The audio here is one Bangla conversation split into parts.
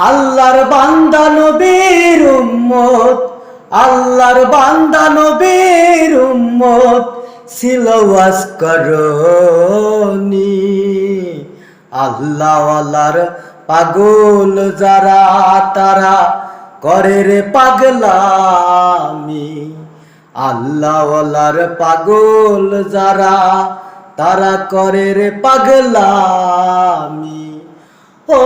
আল্লাহর বান্দা নবীর উম্মত, আল্লাহর বান্দা নবীর উম্মত ছিল ওয়াজ করনি। আল্লাহওয়ালার পাগল যারা তারা করে রে পাগলামি। আল্লাহওয়ালার পাগল যারা তারা করে রে পাগলামি। ও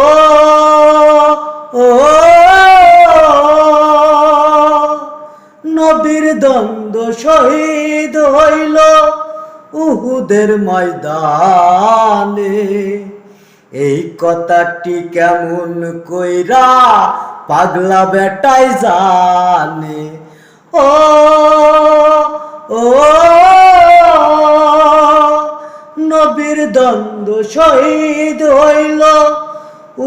ও নবীর দ্বন্দ্ব শহীদ হইল উহুদের ময়দানে। এই কথাটি কেমন কইরা পাগলা বেটাই জানে। ও ও নবীর দ্বন্দ্ব শহীদ হইল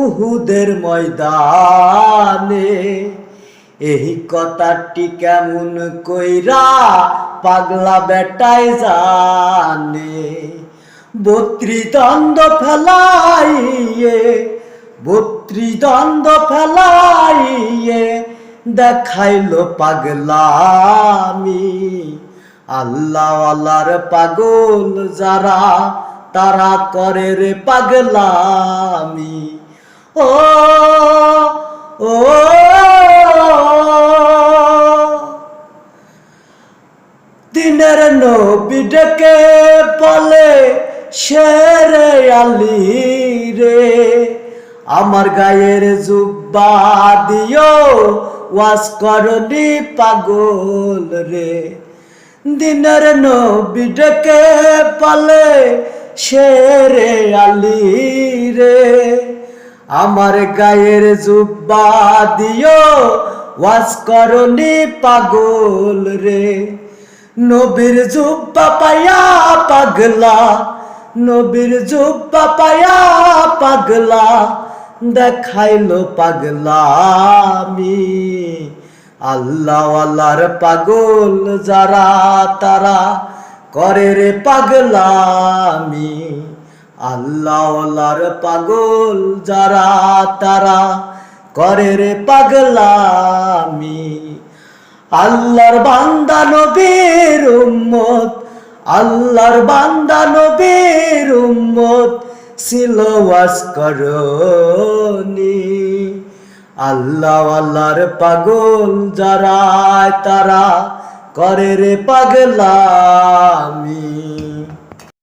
উহুদের ময়দানে। এই কথাটি কেমন কইরা পাগলা বেটাই জানে। 32 দ্বন্দ্ব ফেলাইয়ে, 32 দ্বন্দ্ব ফেলাইয়ে দেখাইলো পাগলামি। আল্লাহওয়ালার পাগল যারা তারা করে রে পাগলামি। ও ও দিনের নবী ডেকে বলে শেরে আলী রে, আমার গায়ের জুব্বা দিও ওয়াজ করনি পাগল রে। দিনের নবী ডেকে বলে শেরে আলী রে, আমার গায়ের জুব্বা দিও ওয়াজ করনি পাগল রে। নবীর জুব্বা পায়া পাগলা, নবীর জুব্বা পায়া পাগলা দেখাইলো পাগলামি। আল্লাহওয়ালার পাগল যারা তারা করে রে পাগলামি। আল্লাহওয়ালার পাগল যারা তারা করে রে পাগলামি। আল্লাহর বান্দা নবীর উম্মত, আল্লাহর বান্দা নবীর উম্মত ছিল ওয়াজ করনি। আল্লাহওয়ালার পাগল যারা তারা করে রে পাগলামি।